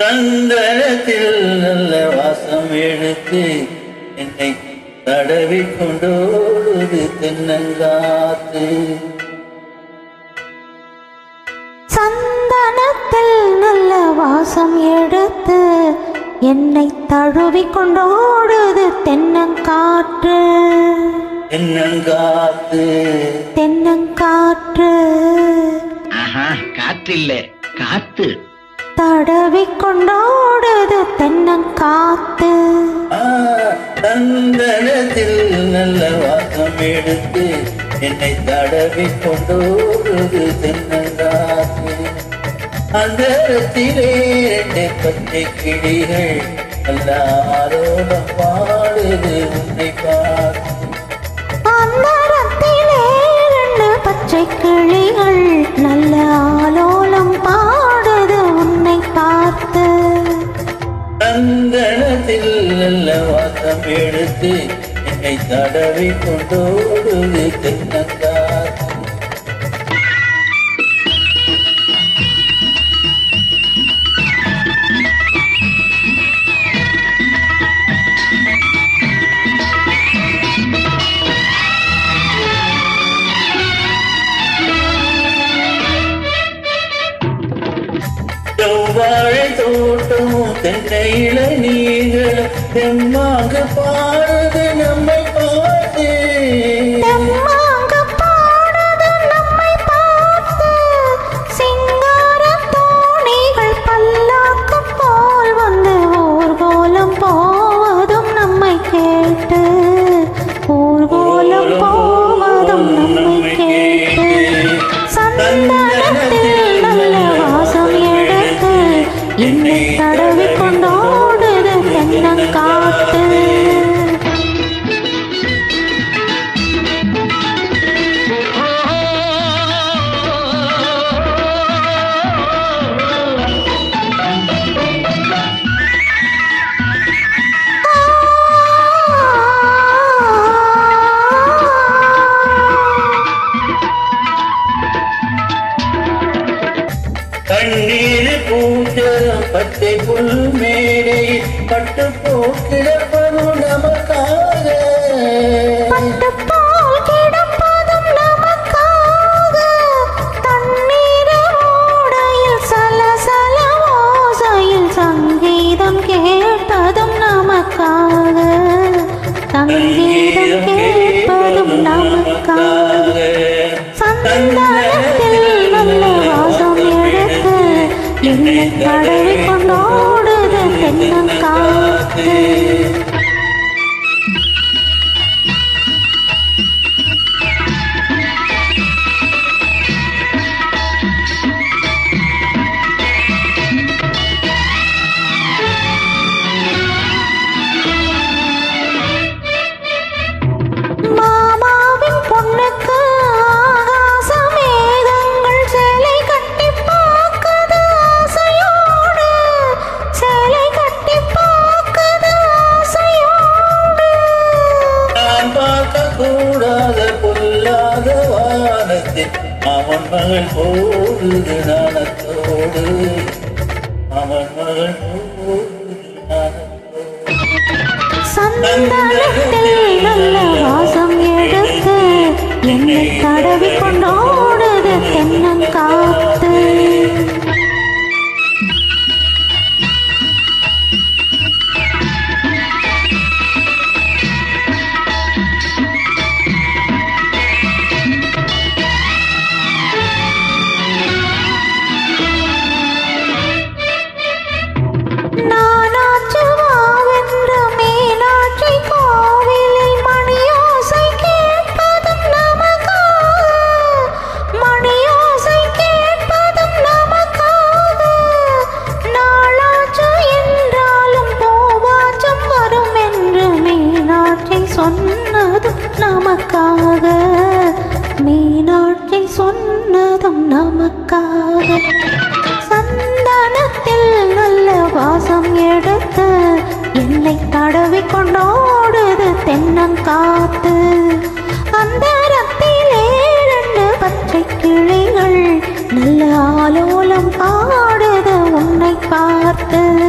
சந்தனத்தில் நல்ல வாசம் எடுத்து என்னை தடவி கொண்டோடு தென்னங்காத்து. சந்தனத்தில் நல்ல வாசம் எடுத்து என்னை தழுவி கொண்டோடுது தென்னங்காற்று. தென்னங்காத்து தென்னங்காற்று காற்று இல்ல காத்து. தடவி கொண்டோடுது தென்னங்காத்து. சந்தனத்தில் நல்ல வாசம் எடுத்து என்னை தடவி கொண்டோடுது தென்னங்காத்து. அந்த இடத்திலே 2 பச்சை கிளிகள் எல்லாரோடும் பாடுது உன்னை பார்த்து. அந்த இடத்திலே 2 பச்சை கிளிகள் நல்ல ஆலோலம் பாடுது உன்னை பார்த்து. சந்தனத்தில் நல்ல வாசம் எடுத்து என்னை தடவி கொண்டோடுது தென்னங்காத்து. செவ்வாழை தோட்டமும் தென்னையில நீங்களும் தெம்மாக பாடுது நம்மை பார்த்து. தெம்மாக பாடுது நம்மை பார்த்து. சிங்கார தோணிகள் பல்லாக்கு போல் வந்து ஊர்கோலம் போவதும் நம்மை கேட்டு. ஊர்கோலம் போவதும் நம்மை கேட்டு. சந்தனத்தில் நல்ல வாசம் எடுத்து என்னை தடவி கொண்டோடுது தென்னங்காத்து. கண்ணீர் பூஜரம் பச்சை புல் மேடை பட்டு போக்கிடப்பதும் நமக்காக. பட்டுப்போல் கிடப்பதும் நமக்காக. தண்ணீர் ஓடையில் சலசல ஓசையில் சங்கீதம் கேட்பதும் நமக்காக. சங்கீதம் கேட்பதும் நமக்காக. சந்தனத்தில் நல்ல வாசம் எடுத்து என்னை தடவி கொண்டோடுது தென்னங்காத்து. மாமாவின் பொண்ணுக்கு ஆகாச மேகங்கள் சேலை கட்டி பார்க்குது ஆசையோடு. சேலை கட்டி பார்க்குது ஆசையோடு. நான் பார்க்க கூடாத பொல்லாத வானத்தில் அவன் மகள் போடுது நாணத்தோடு. அவன் மகள் போடுது நாணத்தோடு. சந்தனத்தில் நல்ல வாசம் எடுத்து என்னை தடவி கொண்டோடுது தென்னங்காத்து. நானாச்சு வாவென்ற மீனாட்சி கோவிலில் மணியோசை கேட்பதும் நமக்காக. மணியோசை கேட்பதும் நமக்காக. நாளாச்சு என்றாலும் பூவாச்சம் வரும் என்று மீனாட்சி சொன்னதும் நமக்காக. மீனாட்சி சொன்னதும் நமக்காக. சந்தனத்தில் நல்ல வாசம் எடுத்து என்னை தடவி கொண்டோடுது தென்னங்காத்து. அந்த ரத்திலே 2 பச்சை கிளிகள் நல்ல ஆலோலம் காத்து